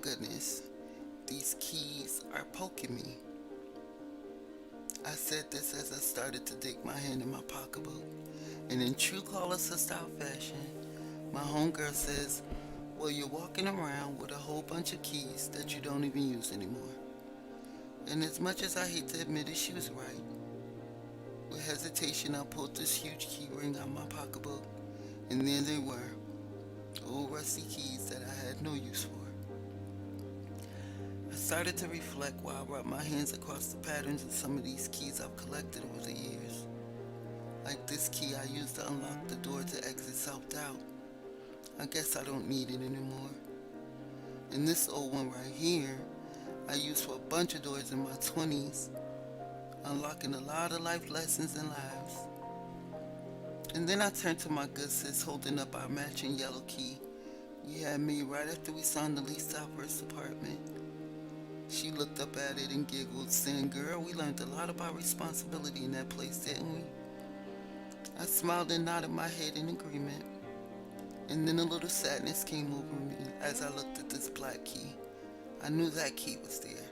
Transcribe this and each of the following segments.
goodness, these keys are poking me. I said this as I started to dig my hand in my pocketbook. And in true caller style fashion, my homegirl says, well, you're walking around with a whole bunch of keys that you don't even use anymore. And as much as I hate to admit it, she was right. With hesitation, I pulled this huge key ring out of my pocketbook, and there they were, old rusty keys that I had no use for. I started to reflect while I rubbed my hands across the patterns of some of these keys I've collected over the years. Like this key I used to unlock the door to exit self-doubt. I guess I don't need it anymore. And this old one right here, I used for a bunch of doors in my 20s, unlocking a lot of life lessons and lives. And then I turned to my good sis holding up our matching yellow key we had made right after we signed the lease to our first apartment. She looked up at it and giggled, saying, girl, we learned a lot about responsibility in that place, didn't we? I smiled and nodded my head in agreement. And then a little sadness came over me as I looked at this black key. I knew that key was there.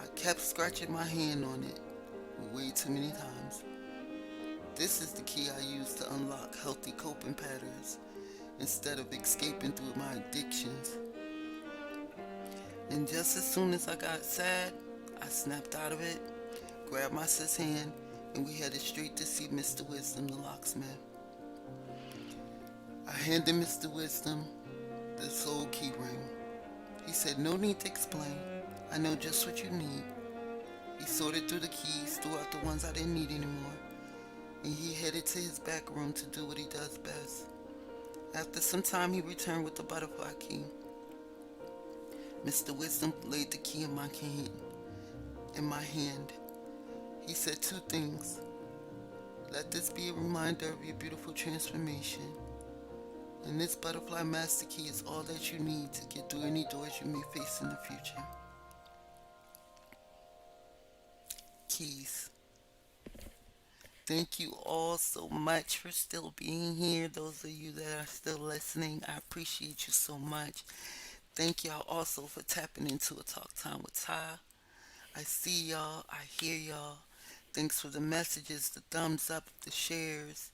I kept scratching my hand on it way too many times. This is the key I use to unlock healthy coping patterns instead of escaping through my addictions. And just as soon as I got sad, I snapped out of it, grabbed my sis' hand, and we headed straight to see Mr. Wisdom, the locksmith. I handed Mr. Wisdom this old key ring. He said, no need to explain. I know just what you need. He sorted through the keys, threw out the ones I didn't need anymore, and he headed to his back room to do what he does best. After some time, he returned with the butterfly key. Mr. Wisdom laid the key in my hand. He said two things. Let this be a reminder of your beautiful transformation. And this butterfly master key is all that you need to get through any doors you may face in the future. Keys. Thank you all so much for still being here. Those of you that are still listening, I appreciate you so much. Thank y'all also for tapping into a Talk Time with Ty. I see y'all. I hear y'all. Thanks for the messages, the thumbs up, the shares.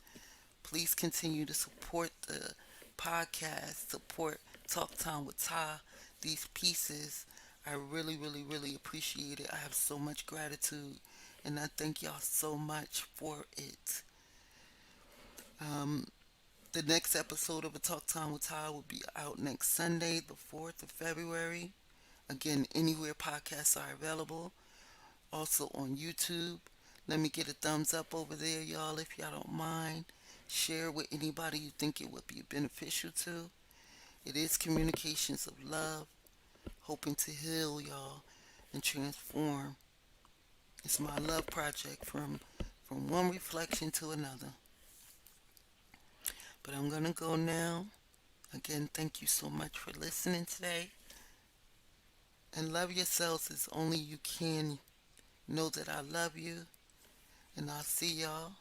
Please continue to support the podcast, support Talk Time with Ty. These pieces, I really, really, really appreciate it. I have so much gratitude, and I thank y'all so much for it. Um, the next episode of a Talk Time with Ty will be out next Sunday, the 4th of February. Again, anywhere podcasts are available. Also on YouTube. Let me get a thumbs up over there, y'all, if y'all don't mind. Share with anybody you think it would be beneficial to. It is communications of love, hoping to heal y'all and transform. It's my love project from one reflection to another. But I'm gonna go now. Again, thank you so much for listening today. And love yourselves as only you can. Know that I love you, and I'll see y'all